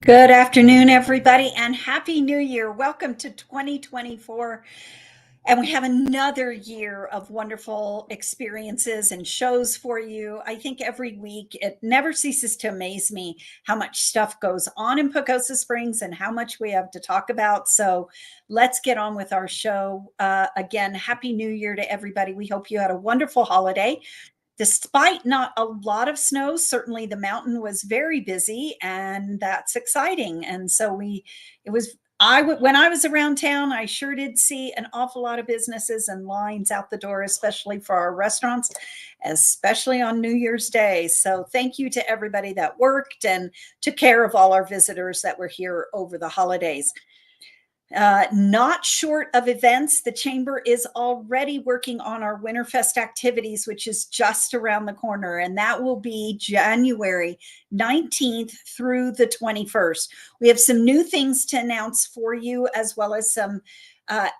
Good afternoon, everybody, and Happy New Year. Welcome to 2024. And we have another year of wonderful experiences and shows for you. I think every week it never ceases to amaze me how much stuff goes on in Pagosa Springs and how much we have to talk about. So let's get on with our show. Again, Happy New Year to everybody. We hope you had a wonderful holiday. Despite not a lot of snow, certainly the mountain was very busy, and that's exciting. And so it was, when I was around town, I sure did see an awful lot of businesses and lines out the door, especially for our restaurants, especially on New Year's Day. So thank you to everybody that worked and took care of all our visitors that were here over the holidays. Not short of events, the Chamber is already working on our Winterfest activities, which is just around the corner, and that will be January 19th through the 21st. We have some new things to announce for you, as well as some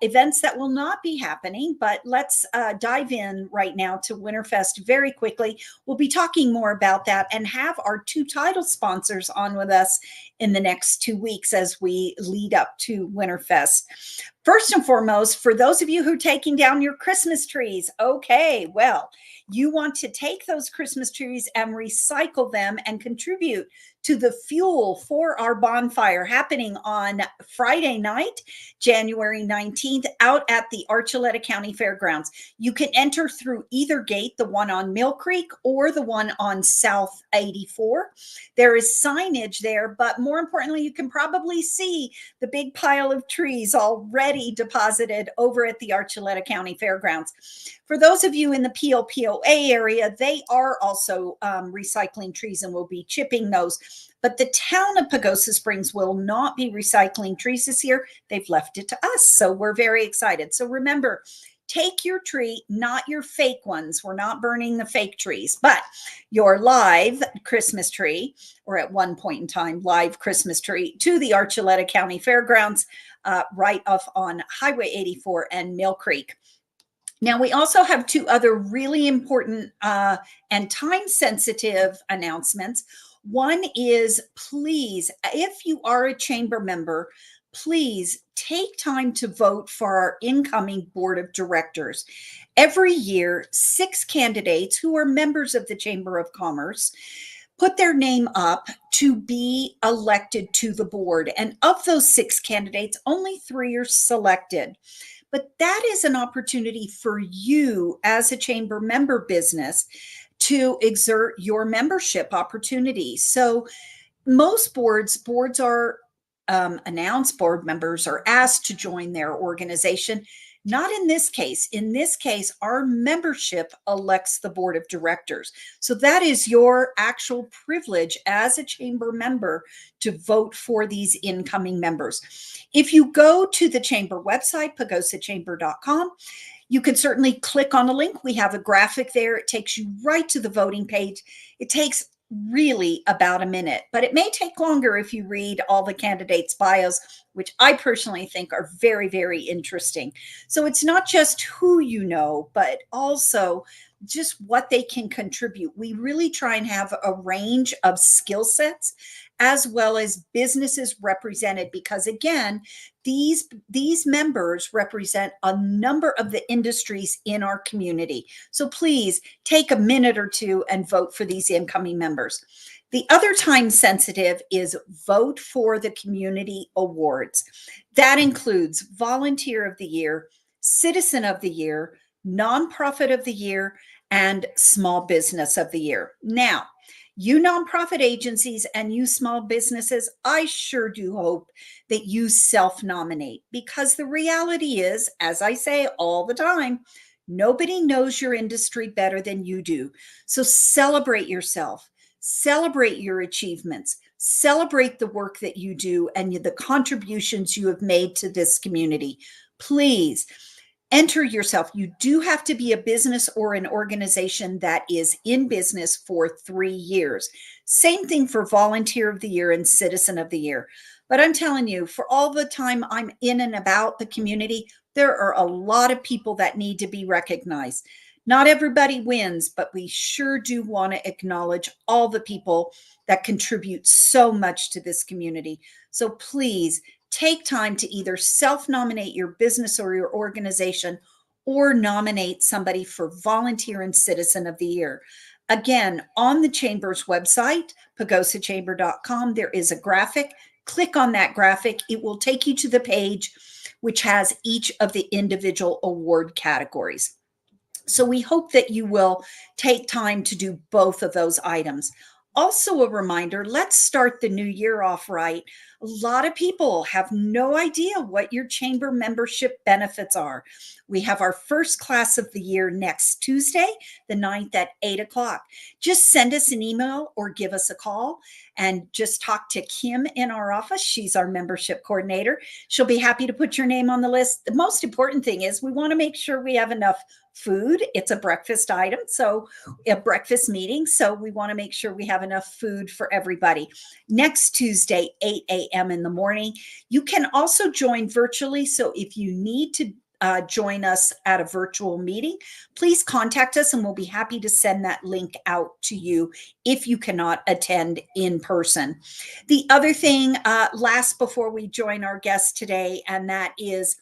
events that will not be happening, but let's dive in right now to Winterfest very quickly. We'll be talking more about that and have our two title sponsors on with us in the next 2 weeks as we lead up to Winterfest. First and foremost, for those of you who are taking down your Christmas trees, okay, well, you want to take those Christmas trees and recycle them and contribute to the fuel for our bonfire happening on Friday night, January 19th, out at the Archuleta County Fairgrounds. You can enter through either gate, the one on Mill Creek or the one on South 84. There is signage there, but more importantly, you can probably see the big pile of trees already deposited over at the Archuleta County Fairgrounds. For those of you in the PLPOA area, they are also recycling trees and will be chipping those. But the town of Pagosa Springs will not be recycling trees this year. They've left it to us, so we're very excited. So remember, take your tree, not your fake ones. We're not burning the fake trees, but your live Christmas tree, or at one point in time, live Christmas tree, to the Archuleta County Fairgrounds, right off on Highway 84 and Mill Creek. Now, we also have two other really important and time-sensitive announcements. One is, please, if you are a chamber member, please take time to vote for our incoming board of directors. Every year, 6 candidates who are members of the Chamber of Commerce put their name up to be elected to the board. And of those 6 candidates, only 3 are selected. But that is an opportunity for you as a chamber member business to exert your membership opportunity. So most boards are announced, board members are asked to join their organization. Not in this case. In this case, our membership elects the board of directors. So that is your actual privilege as a chamber member to vote for these incoming members. If you go to the chamber website, pagosachamber.com, you can certainly click on a link. We have a graphic there. It takes you right to the voting page. It takes really about a minute, but it may take longer if you read all the candidates' bios, which I personally think are very, very interesting. So it's not just who you know, but also just what they can contribute. We really try and have a range of skill sets as well as businesses represented, because again, these members represent a number of the industries in our community. So please take a minute or two and vote for these incoming members. The other time sensitive is vote for the community awards. That includes Volunteer of the Year, Citizen of the Year, Nonprofit of the Year, and Small Business of the Year. Now, you nonprofit agencies and you small businesses, I sure do hope that you self-nominate, because the reality is, as I say all the time, nobody knows your industry better than you do. So celebrate yourself, celebrate your achievements, celebrate the work that you do and the contributions you have made to this community. Please enter yourself. You do have to be a business or an organization that is in business for 3 years. Same thing for Volunteer of the Year and Citizen of the Year. But I'm telling you, for all the time I'm in and about the community, there are a lot of people that need to be recognized. Not everybody wins, but we sure do want to acknowledge all the people that contribute so much to this community. So please take time to either self-nominate your business or your organization or nominate somebody for Volunteer and Citizen of the Year. Again, on the Chamber's website, pagosachamber.com, there is a graphic. Click on that graphic. It will take you to the page which has each of the individual award categories. So we hope that you will take time to do both of those items. Also, a reminder, let's start the new year off right. A lot of people have no idea what your chamber membership benefits are. We have our first class of the year next Tuesday, the 9th at 8 o'clock. Just send us an email or give us a call and just talk to Kim in our office. She's our membership coordinator. She'll be happy to put your name on the list. The most important thing is we want to make sure we have enough food. It's a breakfast item, so a breakfast meeting. So we want to make sure we have enough food for everybody. Next Tuesday, 8 a.m. in the morning. You can also join virtually. So if you need to join us at a virtual meeting, please contact us and we'll be happy to send that link out to you if you cannot attend in person. The other thing, last before we join our guest today, and that is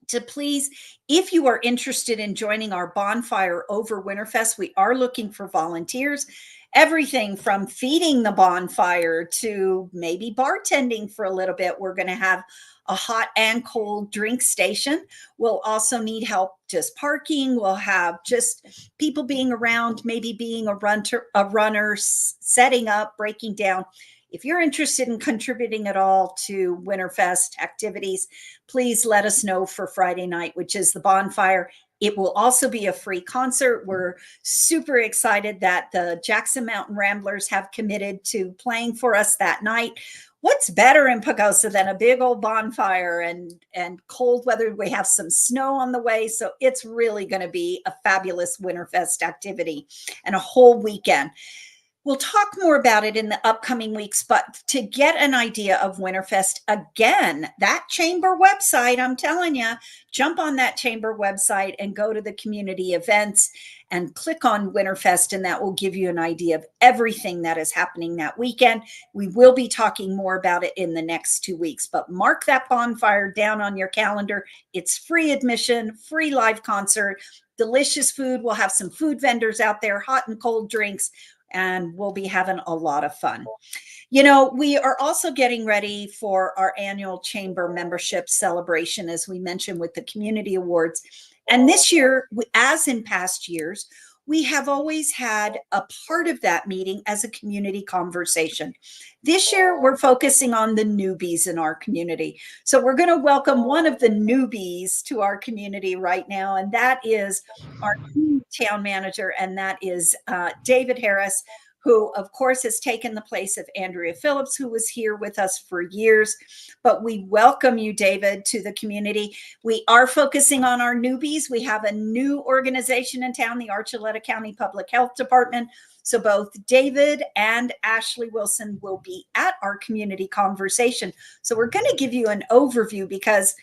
to please, if you are interested in joining our bonfire over Winterfest, we are looking for volunteers. Everything from feeding the bonfire to maybe bartending for a little bit. We're going to have a hot and cold drink station. We'll also need help just parking. We'll have just people being around, maybe being a runner, setting up, breaking down. If you're interested in contributing at all to Winterfest activities, please let us know for Friday night, which is the bonfire. It will also be a free concert. We're super excited that the Jackson Mountain Ramblers have committed to playing for us that night. What's better in Pagosa than a big old bonfire and cold weather? We have some snow on the way. So it's really going to be a fabulous Winterfest activity and a whole weekend. We'll talk more about it in the upcoming weeks, but to get an idea of Winterfest, again, that chamber website, I'm telling you, jump on that chamber website and go to the community events and click on Winterfest, and that will give you an idea of everything that is happening that weekend. We will be talking more about it in the next 2 weeks, but mark that bonfire down on your calendar. It's free admission, free live concert, delicious food. We'll have some food vendors out there, hot and cold drinks, and we'll be having a lot of fun. You know, we are also getting ready for our annual chamber membership celebration, as we mentioned, with the community awards. And this year, as in past years, we have always had a part of that meeting as a community conversation. This year, we're focusing on the newbies in our community. So we're going to welcome one of the newbies to our community right now, and that is our new town manager, and that is David Harris, who, of course, has taken the place of Andrea Phillips, who was here with us for years. But we welcome you, David, to the community. We are focusing on our newbies. We have a new organization in town, the Archuleta County Public Health Department. So both David and Ashley Wilson will be at our community conversation. So we're going to give you an overview because,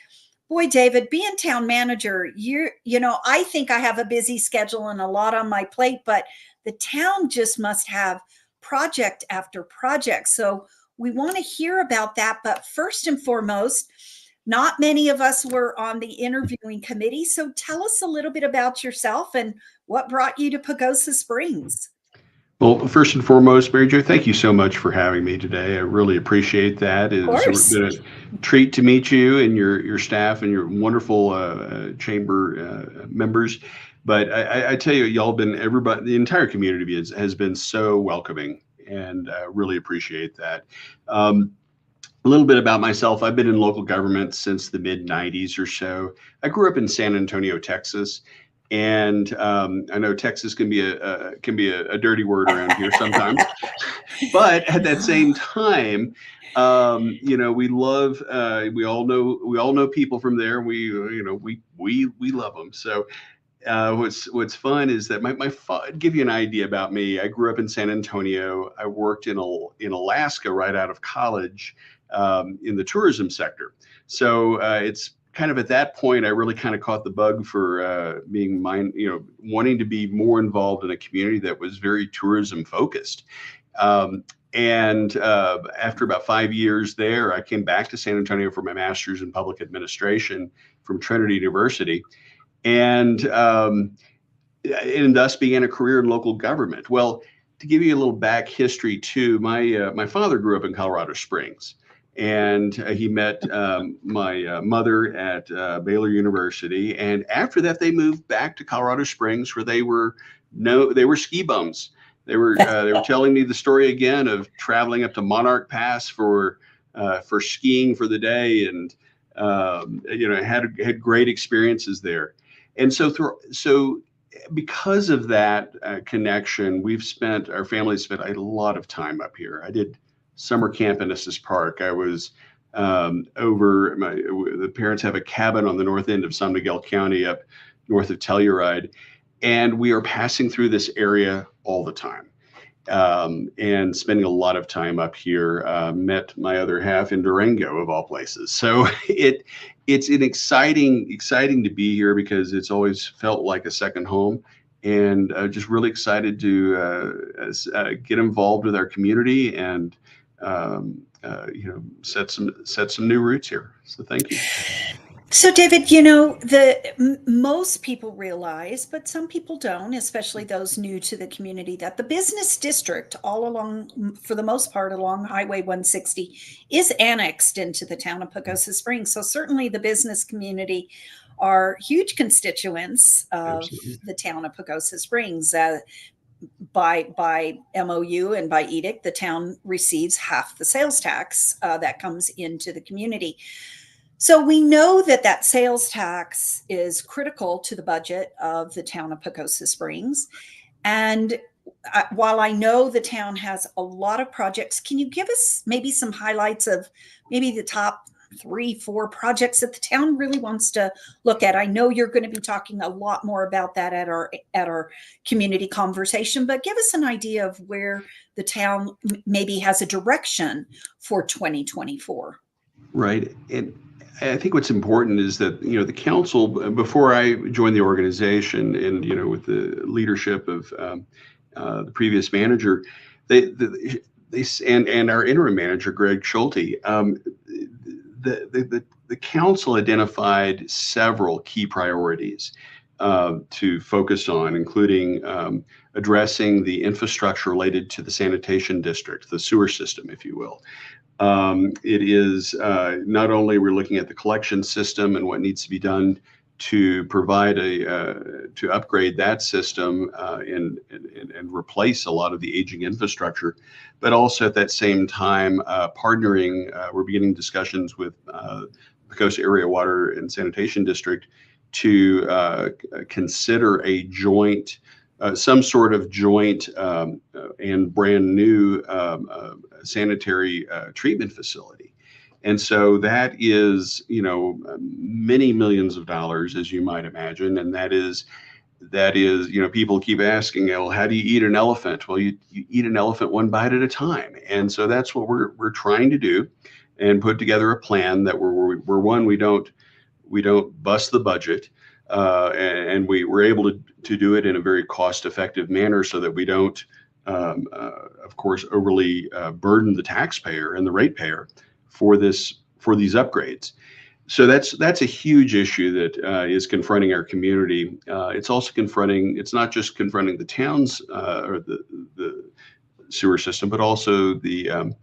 boy, David, being town manager, you know, I think I have a busy schedule and a lot on my plate, but the town just must have project after project. So we want to hear about that. But first and foremost, not many of us were on the interviewing committee. So tell us a little bit about yourself and what brought you to Pagosa Springs. Well, first and foremost, Mary Jo, thank you so much for having me today. I really appreciate that. It's been a treat to meet you and your staff and your wonderful chamber members. But I tell you, y'all been everybody, the entire community has been so welcoming, and I really appreciate that. A little bit about myself. I've been in local government since the mid 90s or so. I grew up in San Antonio, Texas. And I know Texas can be a dirty word around here sometimes, but at that same time, you know, we love we all know people from there. We love them. So what's fun is that give you an idea about me. I grew up in San Antonio. I worked in Alaska right out of college in the tourism sector. So kind of at that point, I really kind of caught the bug for wanting to be more involved in a community that was very tourism focused. And after about 5 years there, I came back to San Antonio for my master's in public administration from Trinity University, and thus began a career in local government. Well, to give you a little back history too, my father grew up in Colorado Springs, and he met my mother at Baylor University, and after that they moved back to Colorado Springs, where they were ski bums. They were telling me the story again of traveling up to Monarch Pass for skiing for the day, and had great experiences there. And so because of that connection, our family spent a lot of time up here. I did summer camp in Estes Park. I was the parents have a cabin on the north end of San Miguel County up north of Telluride, and we are passing through this area all the time, and spending a lot of time up here. Met my other half in Durango, of all places. So it's an exciting to be here, because it's always felt like a second home, and just really excited to get involved with our community and set some new roots here. So thank you. So, David, most people realize, but some people don't, especially those new to the community, that the business district all along, for the most part, along Highway 160 is annexed into the town of Pagosa Springs. So certainly the business community are huge constituents of the town of Pagosa Springs. By MOU and by edict, the town receives half the sales tax that comes into the community. So we know that sales tax is critical to the budget of the town of Pagosa Springs. And while I know the town has a lot of projects, can you give us maybe some highlights of maybe the top 3-4 projects that the town really wants to look at? I know you're going to be talking a lot more about that at our community conversation, but give us an idea of where the town maybe has a direction for 2024. Right. And I think what's important is that, the council, before I joined the organization, and, with the leadership of the previous manager, they and our interim manager, Greg Schulte, the council identified several key priorities to focus on, including addressing the infrastructure related to the sanitation district, the sewer system, if you will. It is not only we're looking at the collection system and what needs to be done to provide to upgrade that system and replace a lot of the aging infrastructure, but also at that same time partnering. We're beginning discussions with Pagosa Area Water and Sanitation District to consider a joint. Some sort of joint and brand new sanitary treatment facility. And so that is, many millions of dollars, as you might imagine. And that is, people keep asking, well, how do you eat an elephant? Well, you eat an elephant one bite at a time. And so that's what we're trying to do, and put together a plan that we don't bust the budget. And we were able to do it in a very cost-effective manner, so that we don't, of course, overly burden the taxpayer and the ratepayer for these upgrades. So that's a huge issue that is confronting our community. It's also it's not just confronting the towns or the sewer system, but also the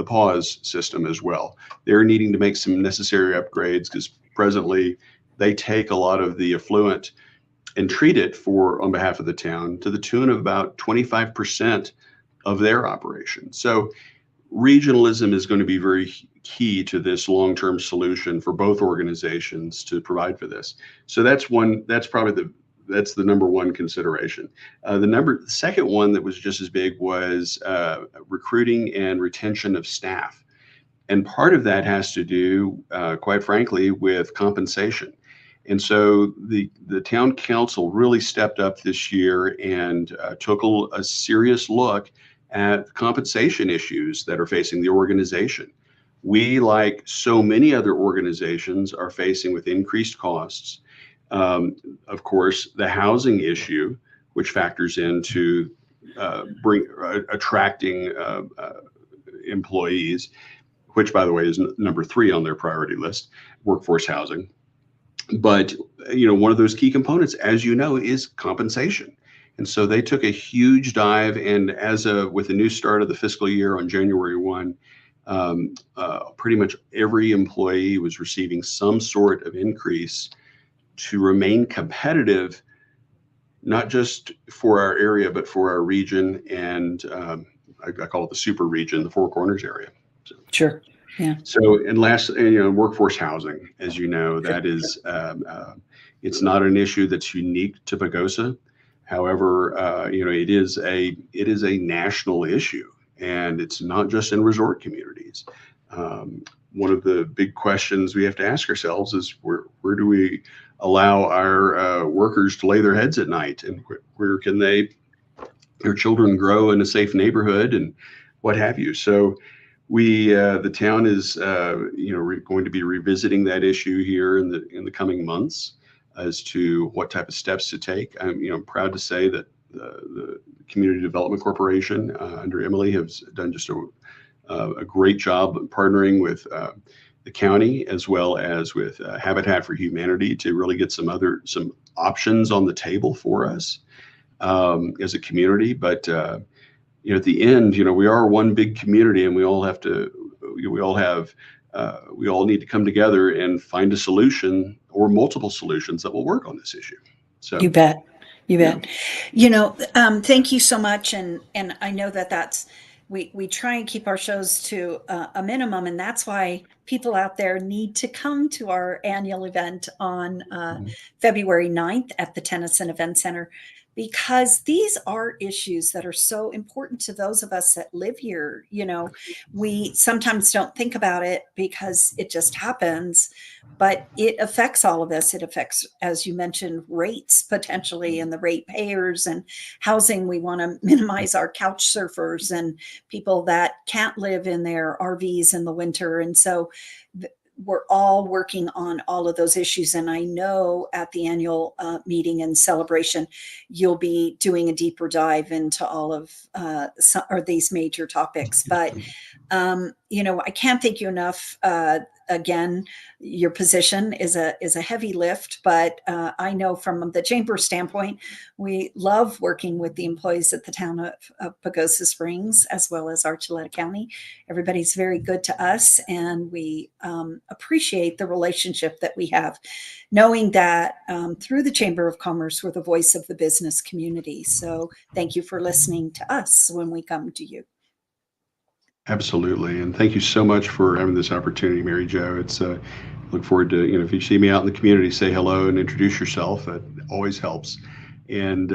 PAWS system as well. They're needing to make some necessary upgrades, because presently they take a lot of the effluent and treat it on behalf of the town to the tune of about 25% of their operation. So regionalism is going to be very key to this long-term solution for both organizations to provide for this. So that's probably the number one consideration. The second one that was just as big was recruiting and retention of staff. And part of that has to do, quite frankly, with compensation. And so the town council really stepped up this year and took a serious look at compensation issues that are facing the organization. We, like so many other organizations, are facing with increased costs. Of course, the housing issue, which factors into attracting employees, which, by the way, is number 3 on their priority list, workforce housing. But one of those key components, as you know, is compensation. And so they took a huge dive, and with the new start of the fiscal year on January 1, pretty much every employee was receiving some sort of increase to remain competitive, not just for our area, but for our region. And I call it the super region, the Four Corners area. So, sure. Yeah. So, and last, workforce housing, as you know, that is, it's not an issue that's unique to Pagosa. However, it is a national issue, and it's not just in resort communities. One of the big questions we have to ask ourselves is where do we allow our workers to lay their heads at night, and where can their children grow in a safe neighborhood, and what have you. So the town is going to be revisiting that issue here in the coming months as to what type of steps to take. I'm proud to say that the Community Development Corporation under Emily has done just a great job partnering with the county, as well as with Habitat for Humanity, to really get some options on the table for us as a community. But at the end, we are one big community, and we all need to come together and find a solution or multiple solutions that will work on this issue. So you bet. Thank you so much. And I know that's, we try and keep our shows to a minimum, and that's why people out there need to come to our annual event on February 9th at the Tennyson Event Center, because these are issues that are so important to those of us that live here. We sometimes don't think about it because it just happens, but it affects all of us. It affects, as you mentioned, rates potentially, and the rate payers, and housing. We want to minimize our couch surfers and people that can't live in their RVs in the winter. And so we're all working on all of those issues. And I know at the annual meeting and celebration, you'll be doing a deeper dive into all of these major topics. But, I can't thank you enough. Again, your position is a heavy lift, but I know from the chamber standpoint, we love working with the employees at the town of Pagosa Springs, as well as Archuleta County. Everybody's very good to us, and we appreciate the relationship that we have, knowing that through the Chamber of Commerce, we're the voice of the business community. So thank you for listening to us when we come to you. Absolutely. And thank you so much for having this opportunity, Mary Jo. It's look forward to, if you see me out in the community, say hello and introduce yourself. That always helps. And,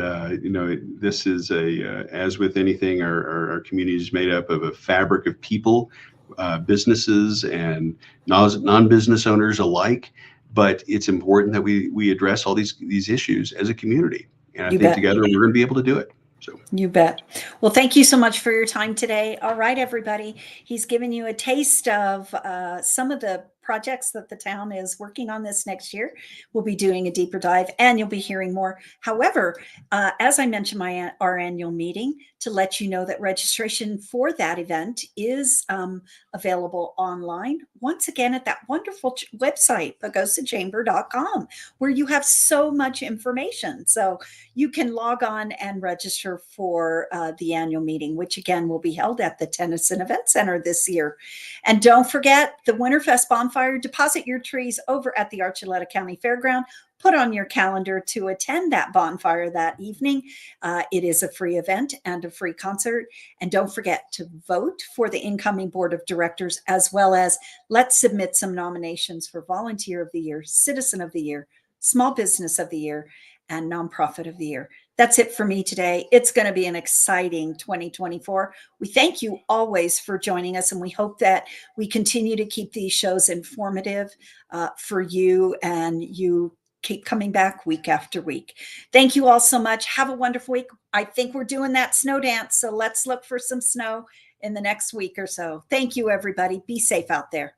this is as with anything, our community is made up of a fabric of people, businesses and non-business owners alike. But it's important that we address all these issues as a community. And I think together we're going to be able to do it. So. You bet. Well, thank you so much for your time today. All right, everybody. He's given you a taste of some of the projects that the town is working on this next year. We'll be doing a deeper dive, and you'll be hearing more. However, as I mentioned, our annual meeting, to let you know that registration for that event is available online. Once again, at that wonderful website, pagosachamber.com, where you have so much information. So you can log on and register for the annual meeting, which again will be held at the Tennyson Event Center this year. And don't forget the Winterfest bonfire. Deposit your trees over at the Archuleta County Fairground. Put on your calendar to attend that bonfire that evening. It is a free event and a free concert. And don't forget to vote for the incoming board of directors, as well as let's submit some nominations for Volunteer of the Year, Citizen of the Year, Small Business of the Year, and Nonprofit of the Year. That's it for me today. It's going to be an exciting 2024. We thank you always for joining us, and we hope that we continue to keep these shows informative for you, and you keep coming back week after week. Thank you all so much. Have a wonderful week. I think we're doing that snow dance, so let's look for some snow in the next week or so. Thank you, everybody. Be safe out there.